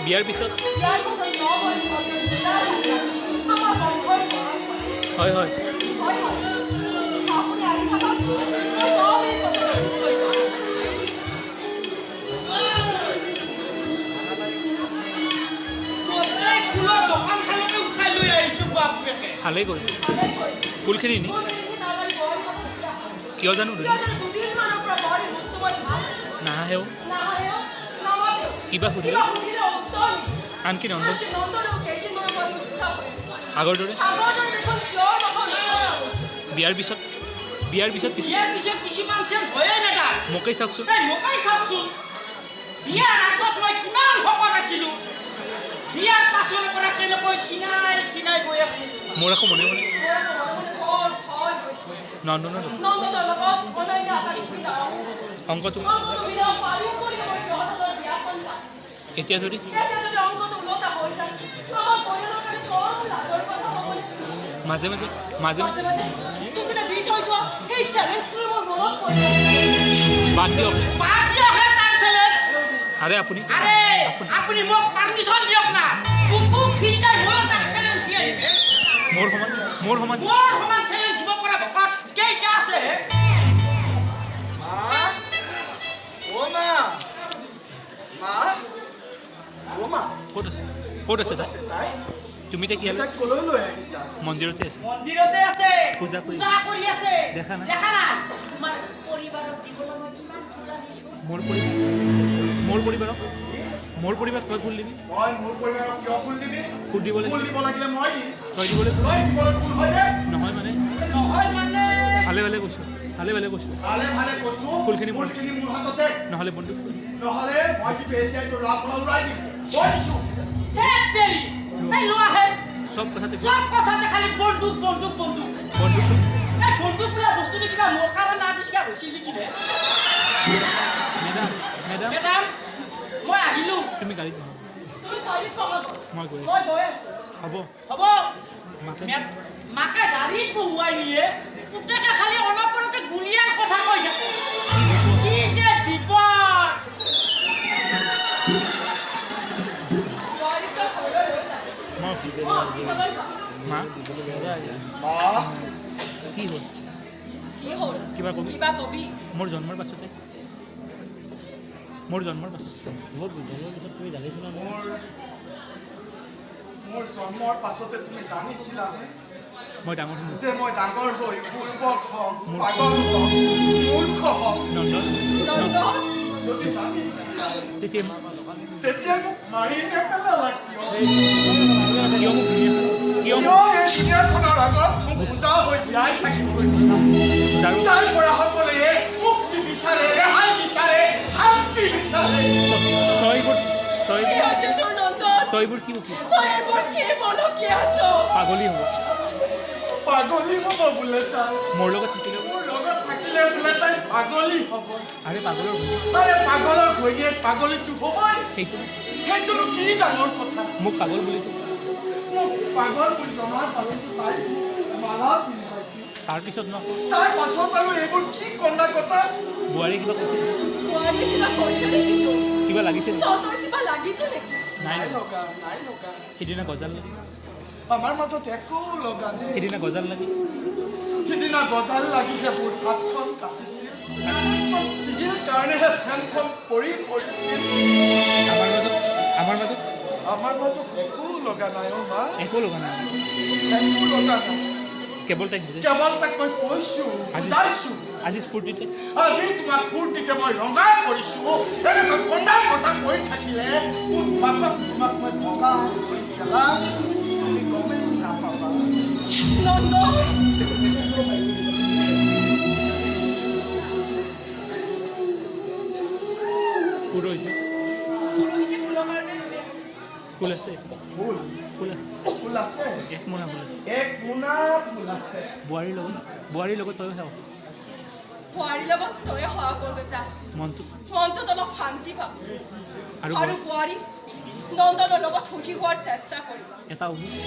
বিয়াৰ পিছত হয় হয় ভালেই কৰিলোঁ ফুলখিনি নি কিয় জানো নাহেও কিবা সুধিব আনকি নন্দন আগৰ দৰে বিয়াৰ পিছত মোকেই চাওকচোন মোৰ আকৌ মনে মনে নন্দনৰ অংকটো এতিয়া যদি মাজে মাজে বাদ দিয়ক আৰে আপুনি মোৰ সমান ক'ত আছে তাই তুমি এতিয়া কি মন্দিৰতে আছে পূজা কৰি আছে দেখা নাই মোৰ পৰিবাৰ তই ফুল দিবি ফুল দিব নহয় মানে ভালে কৈছো ফুলখিনি নহ'লে বন্ধু সব কথাতে খালি বন্দুক মেডাম মই আহিলো তুমি গাড়ীত মই গৈ হ'ব মাকে গাড়ীত বহুৱাই নিয়ে পুতেকে খালি অলপতে গুলিয়াৰ কথা কৈ থাকে কি যে বিপদ কি হ'ল কিবা কবি মোৰ জন্মৰ পাছতে মোৰ জন্মৰ পাছতে তুমি জানিছিলা মই ডাঙৰ হৈ পূৰ্বক হম পাগল হম মূৰ্খ হম যদি জানিছিলা তেতিয়া মোক মাৰি নেপেলালা কিয় এই দুনিয়াখনৰ আগত মোক পূজা হৈ জীয়াই থাকিবলৈ তাৰ পৰা সকলোৱে মুক্তি বিচাৰে ৰেহাই বিচাৰে শান্তি বিচাৰে তইবোৰ কি পাগলী হ'ব বোলে তাই মোৰ লগত থাকিলে বোলে তাই পাগলী হ'ব আৰে পাগলৰ ঘৈণীয়েক পাগলীটো হ'বই সেইটোনো কি ডাঙৰ কথা মোক পাগল বুলি জনাৰ পাছতো তাই মালা পিন্ধাইছিল তাৰ পাছত আৰু এইবোৰ কি কন্দা কথা বোৱাৰী কিবা কৈছে কিবা লাগিছে নাই লগা সিদিনা গজাল লাগি আমাৰ মাজত একো লগা নাই সিদিনা গজাল লাগি সেইবোৰ হাতখন কাটিছিল চিগিল কাৰণেহে ফেনখন পৰি পৰিছিল আমাৰ মাজত একো লগা নাই অ' মা একো লগা নাই কেৱল তাক মই কৈছো আজি স্ফূৰ্তিতে তোমাক ফূৰ্তিতে মই ৰঙা কৰিছো এনেকৈ কন্দা কথা কৈ থাকিলে মোৰ বাপক তোমাক মই বগা কৰি পেলাম তুমি গমেই নাপাবা ফুল আছে এক মোনা ফুল আছে বোৱাৰীৰ লগত তই খাওঁ বোৱাৰীৰ লগত তই সেৱা কৰিব যা মনটোত অলপ শান্তি পাব আৰু বোৱাৰী নন্দনৰ লগত সুখী হোৱাৰ চেষ্টা কৰিব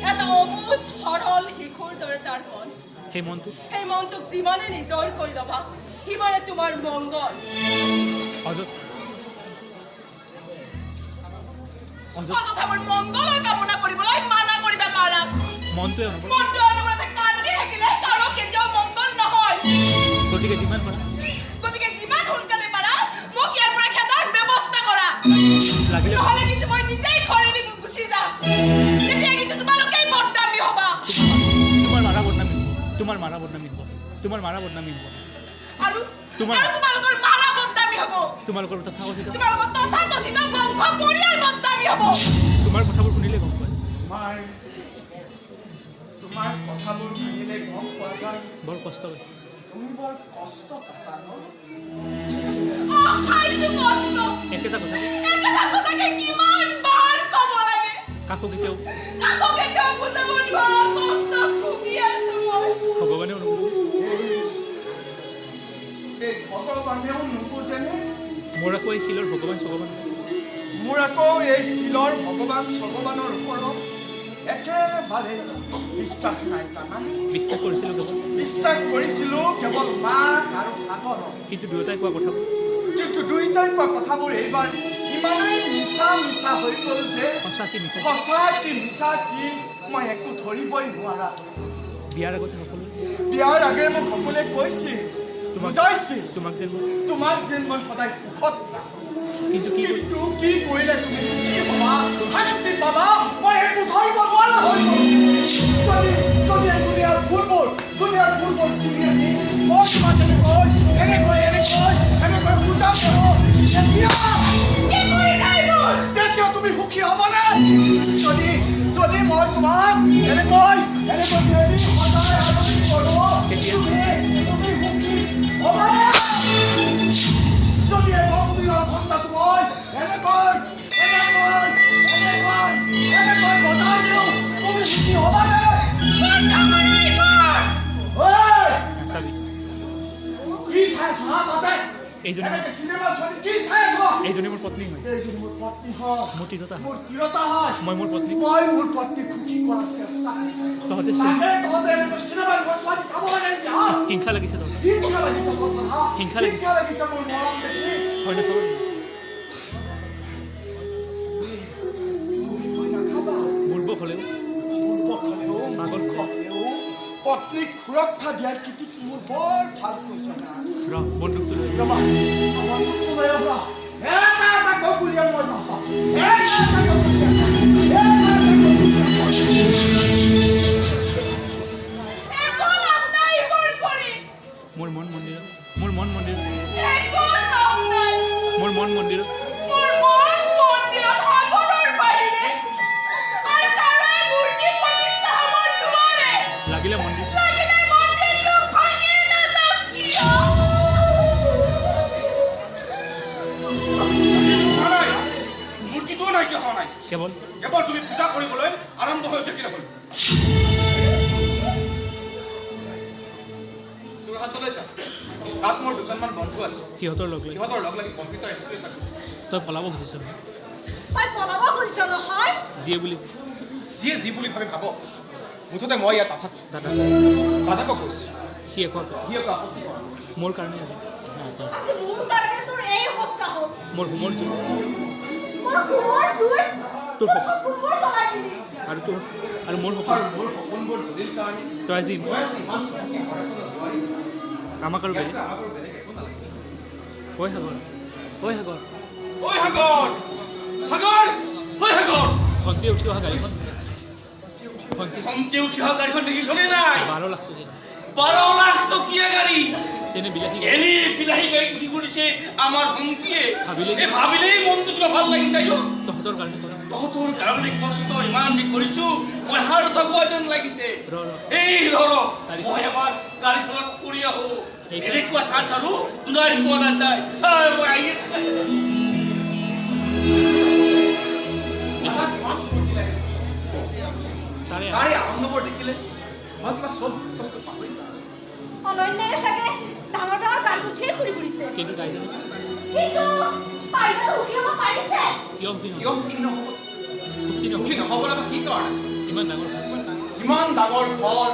এটা অবুজ সৰল শিশুৰ দৰে তাৰ মন সেই মনটোক যিমানে নিজৰ কৰি ল'বা সিমানে তোমাৰ মংগল অযথা মোৰ মংগলৰ কামনা কৰিবলৈ মানা কৰিবা নোৱাৰা মনটোৱে অনবৰতে কান্দি থাকিলে কাৰো কেতিয়াও মংগল নহয় গতিকে যিমান সোনকালে পাৰা মোক ইয়াৰ পৰা খেদাৰ ব্যৱস্থা কৰা নহ'লে কিন্তু মই নিজেই ধৰি দি গুচি যাম তেতিয়া কিন্তু তোমালোকেই বদনামী হ'বা তোমাৰ মাৰা বদনামী হ'ব আৰু তোমালোকৰ মাৰা বদনামী হ'ব তোমালোকৰ তথাকথিত বংশ পৰিয়াল বদনামী হ'ব তোমাৰ কথাবোৰ শুনিলে গম পায় তোমাৰ কথাবোৰ শুনিলে গম পোৱা যায় বৰ কষ্ট হয় তুমি বৰ কষ্ট পাইছা ন খাইছো কষ্ট একেটা কথাকে কিমান বাৰ ক'ব লাগে কাকো কেতিয়াও বুজাব নোৱাৰা কষ্ট ভুগি আছো মই ভগৱানেও এই ভগৱানেও নুবুজেনে মোৰ আকৌ এই শিলৰ ভগৱান মোৰ আকৌ এই শিলৰ ভগৱান ভগৱানৰ ওপৰত একেবাৰে বিশ্বাস নাই জানা বিশ্বাস কৰিছিলো কেৱল মাক আৰু সাগৰক কিন্তু দুয়োটাই কোৱা কথাবোৰ এইবাৰ ইমানেই মিছা হৈ গ'ল যে সঁচা কি মিছা কি মই একো ধৰিবই নোৱাৰা বিয়াৰ আগে মোক সকলোৱে কৈছিল বুজাইছিল তোমাক যেন মই সদায় সুখত কিন্তু কি কৰিলে তুমি কি ভাবা শান্তি পাবা মই একো ধৰিব নোৱাৰা হৈ গ'ল দুনিয়াৰ ফুলবোৰ চিঙি আনি মই তোমাক এনেকৈ বুজা কৰোঁ তেতিয়া তুমি সুখী হ'বনে যদি মই তোমাক এনেকৈ সদায় আলোচনা কৰোঁ তুমি সুখী হ'বনে যদি ভক্তিৰ ঘণ্টাটো মই এনেকৈ বজাই দিওঁ তুমি সুখী হ'বানে কি চাইছ তাতে এইজনী মোৰ পত্নী হয় মোৰ তিৰোতা হয় মই মোৰ পত্নী সুখী কৰাৰ চেষ্টা হিংসা লাগিছে মোৰ মৰম দেখি হয় নাচাব বুৰ্বক হ'লেও পত্নীক সুৰক্ষা দিয়াৰ কৃতি মোৰ বৰ ভাল কৈছে বন্দুকটো লৈ মোৰ মন মন্দিৰত লাগিলে মন্দিৰ কেৱল তুমি পূজা কৰিবলৈ আৰম্ভ হৈ থাকিলে হ'ল তাত মোৰ দুজনমান বন্ধু আছে সিহঁতৰ লগ লাগি কম্পিউটাৰ এক্সপ্ৰেছ আছে তই পলাব খুজিছ নহয় যিয়ে যি বুলি ভাবে ভাব মুঠতে মই ইয়াত দাদাক কৈছোঁ সি একো মোৰ কাৰণে মোৰ হোমৰ তোৰ আৰু মোৰ সপোনবোৰ জলিল কাৰণে তই আজি আমাক আৰু বেলেগ ঐ সাগৰ ভণ্টিয়ে উঠি অহা গাড়ীখন দেখিছনে নাই 12 লাখ টকীয়া গাড়ী তেনে বিলাহী গাড়ী উঠি পৰিছে আমাৰ ভণ্টিয়ে ভাবিলেই মনটো কিয় ভাল লাগি যায় তহঁতৰ কাৰণে কষ্ট ইমান যে কৰিছো মই হাৰ থকোৱা যেন লাগিছে মই এবাৰ গাড়ীখনত ফুৰি আহো এনেকুৱা চান্স আৰু দুনাৰি পোৱা নাযায় মই আহি তাৰে আনন্দবোৰ দেখিলে মই কিবা চব বস্তু পাহৰি অনন্যাই চাগে ডাঙৰ গান উঠিয়ে ঘূৰি ফুৰিছে কিন্তু সুখী নহ'ব লগা কি কাৰণ আছে ইমান ডাঙৰ ঘৰ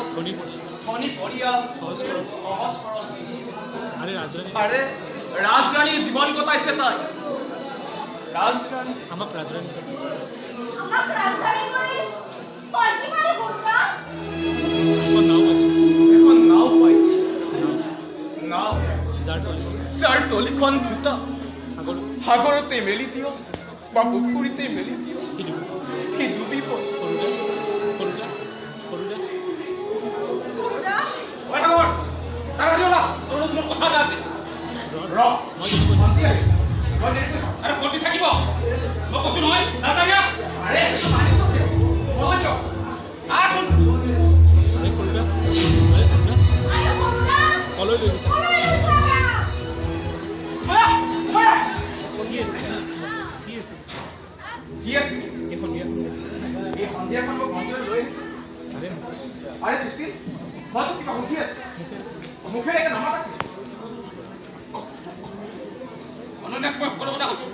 ধনী পৰিয়াল সহজ সৰল ৰাজৰাণীৰ জীৱন কটাইছে তাই আমাক ৰাজৰাণী এখন নাও পাইছো নাও যাৰ তলিখন ফুটা সাগৰতে মেলি দিয়ক বা পুখুৰীতে মেলি দিয়ক সি ডুবিব কথা এটা আছে আরে পল্টি থাকিব মই কৈছো নহয় আরে সুশীল মই তো কিবা সুধি আছো মুখেৰে একে নামাতা অনন্যাক মই সকলো কথা কৈছো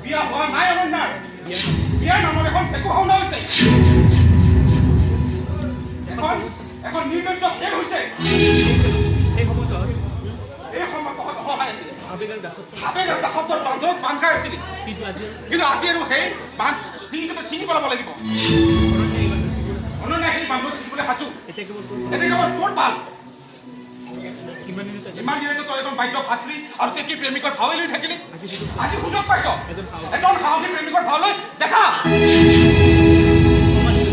বিয়া হোৱা নাই অনন্যাৰ বিয়াৰ নামত এখন একো ভাওনা হৈছে এখন নিৰ্লজ্জ খেল হৈছে এই সময়ত সহায় আছিলে আবেগৰ দাসত্বৰ বান্ধৱক বান্ধ খাই আছিলে কিন্তু আজি আৰু সেই বান্ধ চিনি পেলাব লাগিব অনন্যা সেই বান্ধৱক চিনিবলৈ সাজু এতিয়া কেৱল তোৰ পাল ইমান দিনতে তই এজন বাধ্য ভাতৃ আৰু তেকি প্ৰেমিকৰ ভাৱে লৈ থাকিলি আজি সুযোগ পাইছ এজন সাহসী প্ৰেমিকৰ ভাৱ লৈ দেখা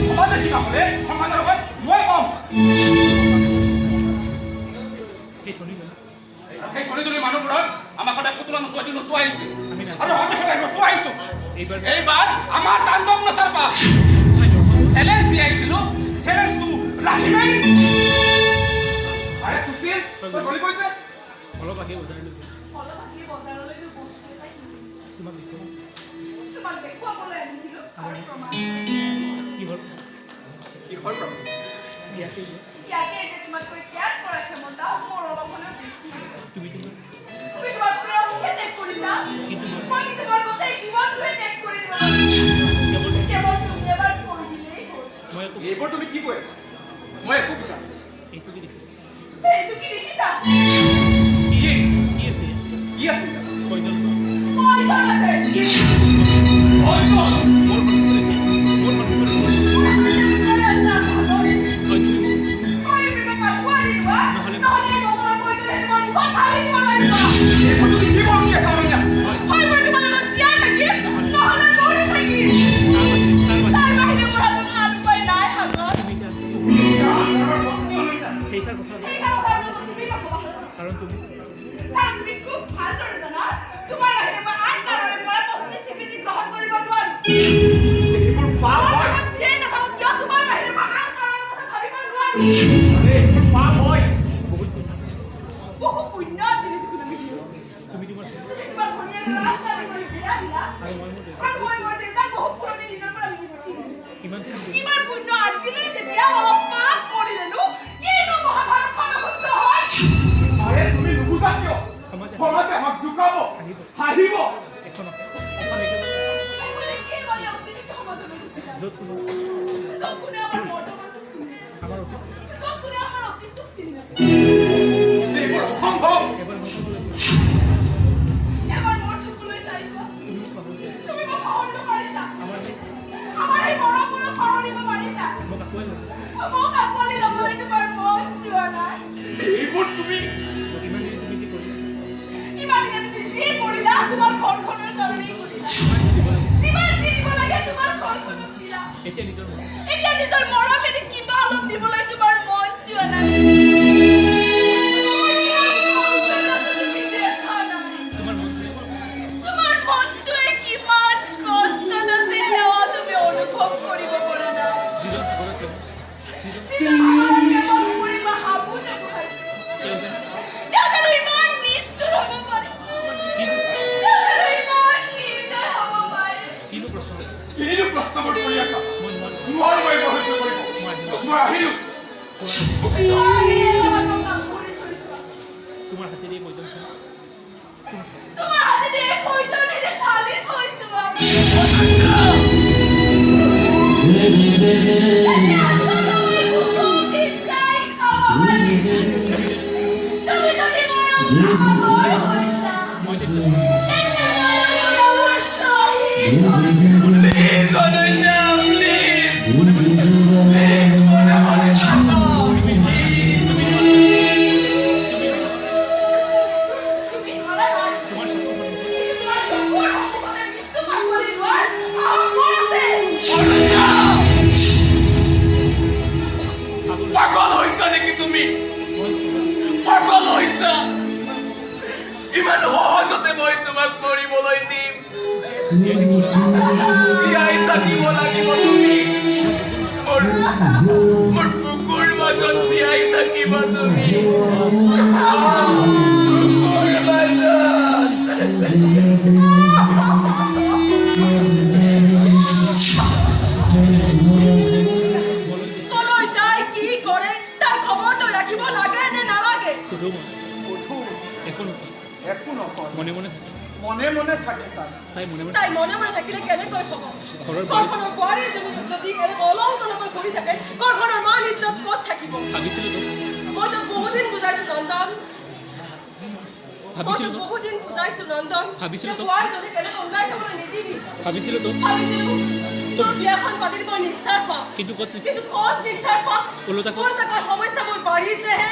সমাজে কিবা হ'লে সমাজৰ লগত মই কম সেই ধনী মানুহবোৰক আমাক সদায় পুতলা নচুৱাই আহিছে আৰু আমি সদায় নচুৱাই আহিছো এইবাৰ আমাৰ তাণ্ডৱ নচাৰ পাল চেলেঞ্জ দি আহিছিলো চেলেঞ্জটো ৰাখিমেই আৰে সুশীল তুই বলি কইছে অলপ আগে বজাৰলৈ বস্তু এটা তোমাক দেখুৱা বলে আনিছিল কি হল প্ৰমাণ ইয়াকে যে তোমাক কৈ ক্যাচ কৰা ক্ষমতা মোৰ অলপমান বেছি তুমি তোমাৰ প্ৰেমকে টেক কৰিছা মই কি তোমাৰ কথা জীৱনটোৱে টেক কৰি দিবা কেৱল তুমি এবাৰ কৈ দিলেই হ'ল মই এইবোৰ তুমি কি কৈ আছা মই একো বুজা এইটো কি এইটো কি দেখিছা কি আছে কয়জন আছে এতিয়া নিজৰ মৰম এনে কিবা অলপ দিবলৈ তোমাৰ মন যোৱা নাই মই আহিলো তোমাৰ হাতেৰে পইচা তোমাৰ হাতেৰে পইচা নিলে খালি থৈছো প্লিজ অনন্যা পাগল হৈছা নেকি তুমি পাগল হৈছা ইমান সহজতে মই তোমাক মৰিবলৈ দিম জীয়াই থাকিব লাগিব তুমি মোৰ বুকুৰ মাজত জীয়াই থাকিব তুমি বুকুৰ কলৈ যায় কি কৰে তাৰ খবৰটো ৰাখিব লাগে নে নালাগে একো নকয় মনে মনে মনে মনে থাকে তাই তাই মনে মনে তাই মনে মনে থাকিলে কেনেকৈ হ'ব ঘৰখনৰ বোৱাৰী এজনী যদি এনে অলৌ তলকৈ ঘূৰি থাকে ঘৰখনৰ মান ইজ্জত ক'ত থাকিব ভাবিছিলোঁ মই তোক বহুদিন বুজাইছো নন্দন ভাবিছিলোঁ বহুদিন বুজাইছো নন্দন ভাবিছিলোঁ তো। বোৱাৰীজনী কেনেকৈ ওলাই যাবলৈ নিদিবি ভাবিছিলোঁ ভাবিছিলো তোৰ বিয়াখন পাতি দিব নিষ্ঠাৰ পাম কিন্তু ক'ত কিন্তু ক'ত নিষ্ঠাৰ পাম ওলোটাকৈ ওলোটাকৈ সমস্যা মোৰ বাঢ়িছেহে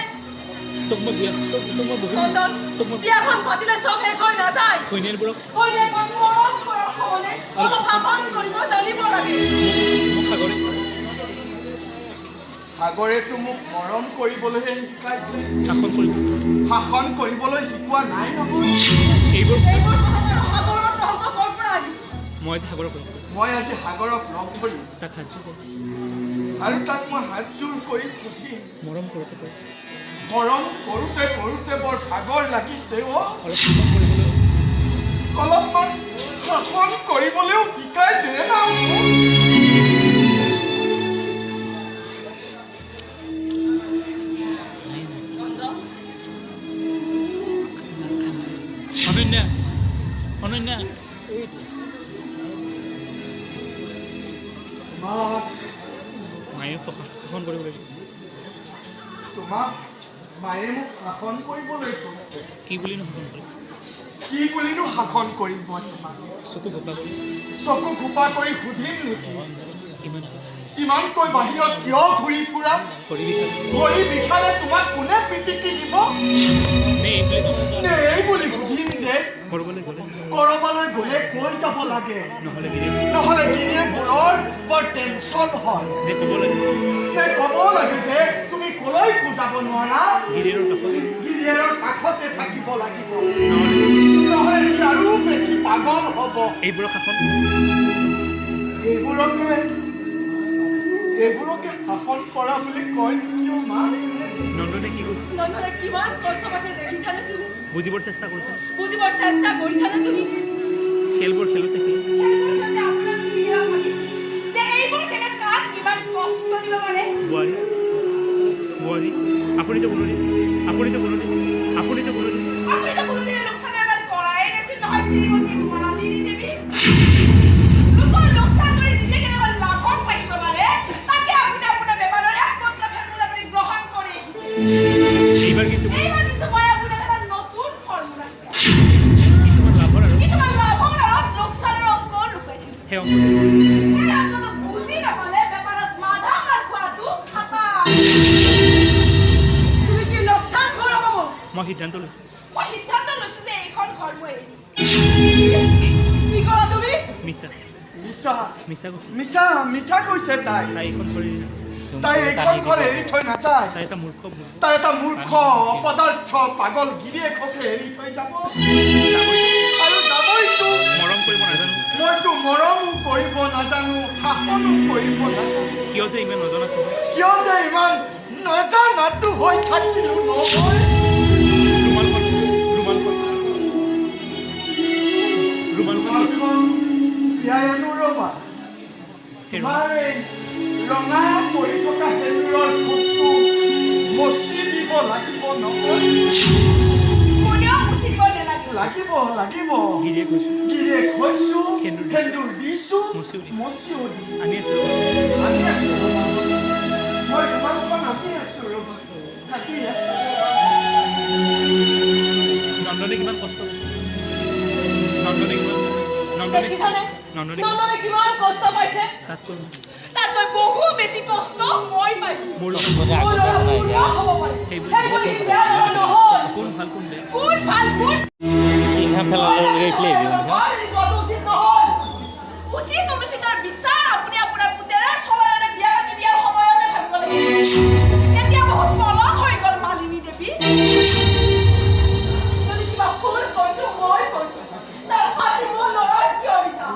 তোক মই বহুত নন্দন বিয়াখন পাতিলে চব শেষ হৈ নাযায় ঘৈণীয়েৰবোৰক ঘৈণীয়েকক মৰম কৰাৰ সলনি অলপ শাসন কৰিব জানিব লাগে মোক সাগৰে সাগৰেতো মোক মৰম কৰিবলৈহে শিকাইছে শাসন কৰিব শাসন কৰিবলৈ শিকোৱা নাই নহয় এইবোৰ কথা তই সাগৰৰ প্ৰসংগ ক'ৰ পৰা আহিল মই যে সাগৰক মই আজি সাগৰক লগ ধৰিম তাক সাহায্য কৰোঁ আৰু তাক মই হাতযোৰ কৰি সুধিম মৰম কৰোঁতে কয় মৰম কৰোঁতে কৰোঁতে বৰ ভাগৰ লাগিছে অলপ শাসন কৰিবলৈ অলপমান শাসন কৰিবলৈও শিকাই দে না অনন্যা অনন্যা মায়ে শাসন কৰিব লাগিছে তোমাক মায়ে মোক শাসন কৰিবলৈ কৈছে কি বুলিনো শাসন কৰে কি বুলিনো শাসন কৰিম মই তোমাক চকু ভপা কৰি চকু খোপা কৰি সুধিম নেকি ইমান ইমানকৈ বাহিৰত কিয় ঘূৰি ফুৰা ভৰি বিষালে তোমাক কোনে পিটিকি দিব নে এই বুলি সুধিম যে কৰবালৈ গ'লে কৈ যাব লাগে নহ'লে গিৰিয়েকবোৰৰ বৰ টেনচন হয় নে ক'ব লাগে যে তুমি কলৈ বুজাব নোৱাৰা গিৰিয়েৰৰ কাষতে থাকিব লাগিব নহ'লে সি আৰু বেছি পাগল হ'ব এইবোৰকে শাসন কৰা বুলি কয় নেকি মা নন্দনে কি কৈছে নন্দনে কিমান কষ্ট পাইছে দেখিছানে তুমি বুজিবৰ চেষ্টা কৰিছানে তুমি খেলবোৰ খেলোঁতে যে এইবোৰ খেলে কাক কিমান কষ্ট দিব পাৰে বোৱাৰী আপুনিতো কোনোদিনে লোকচান এবাৰ কৰাই নাছিল নহয় শ্ৰীমতী মালিনী দেৱী লোকৰ লোকচান কৰি নিজে কেনেকৈ লাভত থাকিব পাৰে তাকে আপুনি আপোনাৰ বেপাৰৰ একমাত্ৰ ফৰ্মুলা বুলি গ্ৰহণ কৰি এইবাৰ কিন্তু মই আপোনাক এটা নতুন ফৰ্মুলা কিছুমান লাভৰ আঁৰত লোকচানৰ অংক লুকাই থাকে সেই অংকটো বুজি নাপালে বেপাৰত মাধা মাৰ খোৱাটো thatar তুমি কি লোকচান ঘূৰাব মোক মই সিদ্ধান্ত লৈছোঁ যে এইখন ঘৰ মই কি ক'লা তুমি মিছা কৈছে তাই এইখন ঘৰ এৰি থৈ নাযায় তাই এটা মূৰ্খ অপদাৰ্থ পাগল গিৰিয়েককে এৰি থৈ যাব আৰু যাবইতো মইতো মৰমো কৰিব নাজানো শাসনো কৰিব নাজানো কিয় যে ইমান নজনাতো হৈ থাকিলো নহয় ৰুমালখন তিয়াই আনো ৰ'বা তোমাৰ এই ৰঙা পৰি থকা সেন্দুৰৰ ফুটটো মচি দিব লাগিব নহয়। কোনেও মুচি দিব নালাগে। লাগিব লাগিব। গিৰিয়েক হৈছো, সেন্দুৰ দিছো, মচিও দি আনি আছো। মই তোমালোকক আনি আছো ৰ'বা, থাকি আছো। নন্দনে কিমান কষ্ট দেখিছানে? নন্দনে কিমান কষ্ট পাইছে। তাতকৈ বহু বেছি কষ্ট মই পাইছো। মোৰ লগত হ'ব পাৰে। সেইবোৰ বেয়া ল'ৰা নহয়। কোন ভাল কোন বেয়া কোন ভাল কোন উচিত অনুচিতৰ বিচাৰ আপুনি আপোনাৰ পুতেৰে চলায়নে বিয়া পাতি দিয়াৰ সময়তে ভাবিব লাগিব। এতিয়া বহুত পলম হৈ গ'ল মালিনী দেৱী। যদি কিবা ভুল কৰিছো মই কৰিছো, তাৰ ফাঁচি মোৰ ল'ৰাক কিয় দিছা?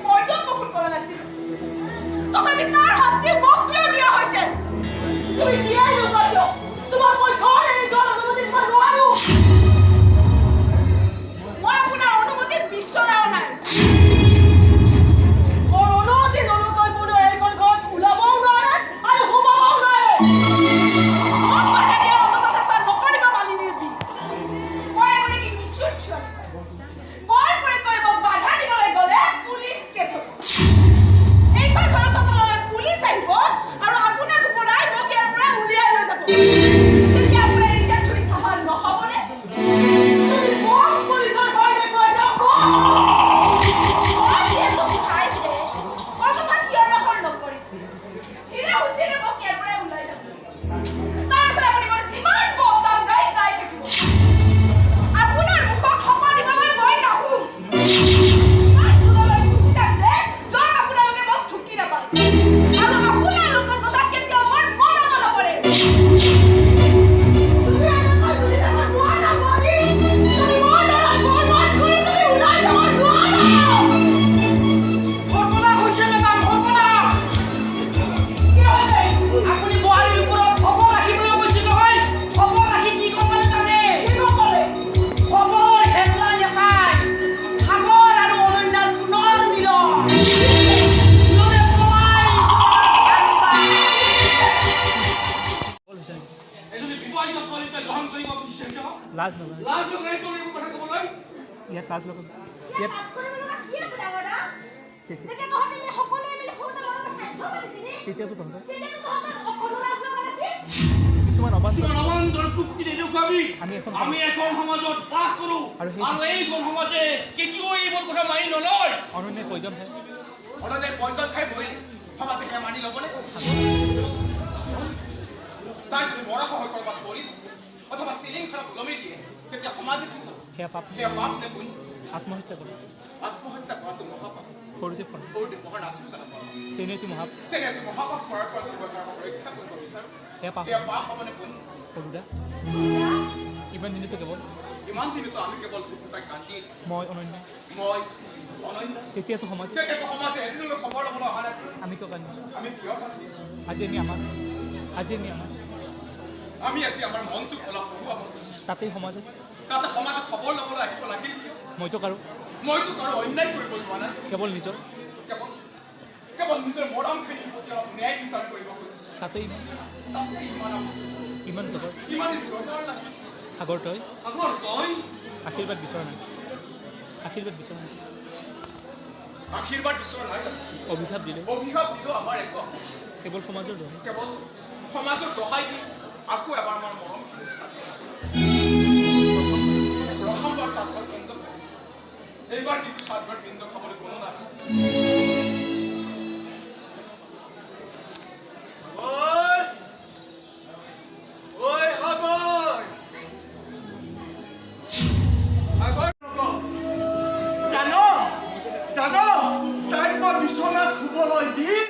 মইতো ভুল কৰা নাছিলো, তথাপি তাৰ শাস্তি মোক কিয় দিয়া হৈছে? তুমি দিয়াই নোপোৱা কিয়? তোমাক মই ঘৰ এৰি যোৱাৰ অনুমতি দিব নোৱাৰো। মই আপোনাৰ অনুমতি বিচৰাও নাই। মোৰ অনুমতি নলকৈ কোনো এইখন ঘৰত ওলাবও নোৱাৰে আৰু সোমাবও নোৱাৰে। মোক বাধা দিয়াৰ অযথা চেষ্টা নকৰিব মালিনী দেৱী। মই এগৰাকী নিষ্ঠুৰ ছোৱালী। মই কৰিব বাধা দিবলৈ গ'লে পুলিচ কেছ হ'ব। এইখন ঘৰৰ চোতাললৈ পুলিচ আহিব আৰু আপোনাক পৰাই মোক ইয়াৰ পৰা উলিয়াই লৈ যাব। তেতিয়া আপোনাৰ ইজ্জত চুৰি চাফা নহ'বনে? মোক পুলিচৰ ভয় দেখুৱাইছা। মই যিহেতু খাইছে অযথা চিঞৰ বাখৰ নকৰিব। ধীৰে সুস্থিৰে মোক ইয়াৰ পৰা ওলাই যাব। তাৰপিছত আপুনি মোৰ যিমান বদনাম গাই থাকিব। আপোনাৰ মুখত সপা দিবলৈ মই নাহো। ইমান দূৰলৈ গুচি যাম যে য'ত আপোনালোকে মোক ঢুকি নাপায় আৰু আপোনালোকৰ কথা কেতিয়াও মোৰ মনতো নপৰে। তুমি এনেকৈ গুচি যাব নোৱাৰা মালি। তুমি মোৰ ল'ৰাক বৰবাদ কৰি তুমি ওলাই যাব নোৱাৰা। সৰ্বনাশ হৈছে মেডাম, সৰ্বনাশ। কি হৈছে? আপুনি বোৱাৰীৰ ওপৰত খবৰ ৰাখিবলৈ কৈছিল নহয়। খবৰ ৰাখি কি ক'ব জানে? কি নকৰে? খবৰৰ হেডলাইন এটাই, সাগৰ আৰু অনন্যাৰ পুনৰ মিলন। দুয়োৰে পলাই এজনী বিবাহিত ছোৱালীকে গ্ৰহণ কৰিব বিচাৰিছ? লাজ নলয় লাজ নকৰে তোৰ এইবোৰ কথা ক'বলৈ? ইয়াত লাজ নকয় ইয়াত লাজ কৰিব লগা কি আছে ডাঙৰদা? যেতিয়া তহঁতে মিলি সকলোৱে মিলি সৰুতে ল'ৰাটোৰ স্বাস্থ্য পাতিছিলি, তেতিয়াতো তহঁতৰ তেতিয়াতো তহঁতৰ সকলো লাজ লগা নাছিল। কিছুমান অবাঞ্চ কিছুমান অবান্ধৰ চুক্তি নেদেখুৱাবি। আমি এখন সমাজত বাস কৰোঁ আৰু আৰু এইখন সমাজে কেতিয়াও এইবোৰ কথা মানি নলয়। অনন্যাই প্ৰয়োজন হয় অনন্যাই পইচা খাই বহিল, সমাজে সেয়া মানি ল'বনে? তাই যদি মৰা সহায় কৰবাত পৰি অথবা চিলিংখনত ওলমি দিয়ে, তেতিয়া সমাজে কি ক'ব? সেয়া পাপ সেয়া পাপ নে পুণ্য? আত্মহত্যা কৰে আত্মহত্যা কৰাটো মহাপাপ। সৰুতে পঢ়া সৰুতে পঢ়া নাছিলো জানো? তেনেতো মহাপ তেনেকৈ মহাপাপ কৰাৰ পৰা যদি মই কাৰোবাক ৰক্ষা কৰিব বিচাৰোঁ, সেয়া পাপ সেয়া পাপ হ'বনে পুণ্য? সৰুদা ইমান দিনতো কেৱল ইমান দিনতো আমি কেৱল ভুকুটাই কান্দি মই অনন্য মই অনন্য। তেতিয়াতো সমাজ তেতিয়াতো সমাজে এদিনলৈ খবৰ ল'বলৈ অহা নাছিল। আমি কিয় কান্দিম আমি কিয় কান্দিছোঁ? আজি আমি আমাৰ আমি আজি আমাৰ মনটোক অলপ বহুৱাব খুজিছোঁ। তাতেই সমাজে তাতে সমাজে খবৰ ল'বলৈ আহিব লাগিল কিয়? মইতো কাৰো মইতো কাৰো অন্যায় কৰিব যোৱা নাই। কেৱল নিজৰ কেৱল নিজৰ মৰমখিনিৰ প্ৰতি অলপ ন্যায় বিচাৰ কৰিব খুজিছোঁ। তাতেই তাতে ইমান জগত ইমান জগৰ লাগে। সাগৰ তই আগৰ তই আশীৰ্বাদ বিচৰা নাই আশীৰ্বাদ বিচৰা নাই আশীৰ্বাদ বিচৰা নাই তাতে। অভিশাপ দিলে অভিশাপ দিলেও আমাৰ একো কেৱল সমাজৰ দোষ কেৱল সমাজৰ দহাই দি আকৌ এবাৰ আমাৰ মৰমখিনি চাই প্ৰথমবাৰ শ্ৰাদ্ধৰ পিণ্ড খাইছে, এইবাৰ কিন্তু শ্ৰাদ্ধৰ পিণ্ড খাবলৈ কোনো নাই। জানো তাইক মই বিচনাত শুবলৈ দি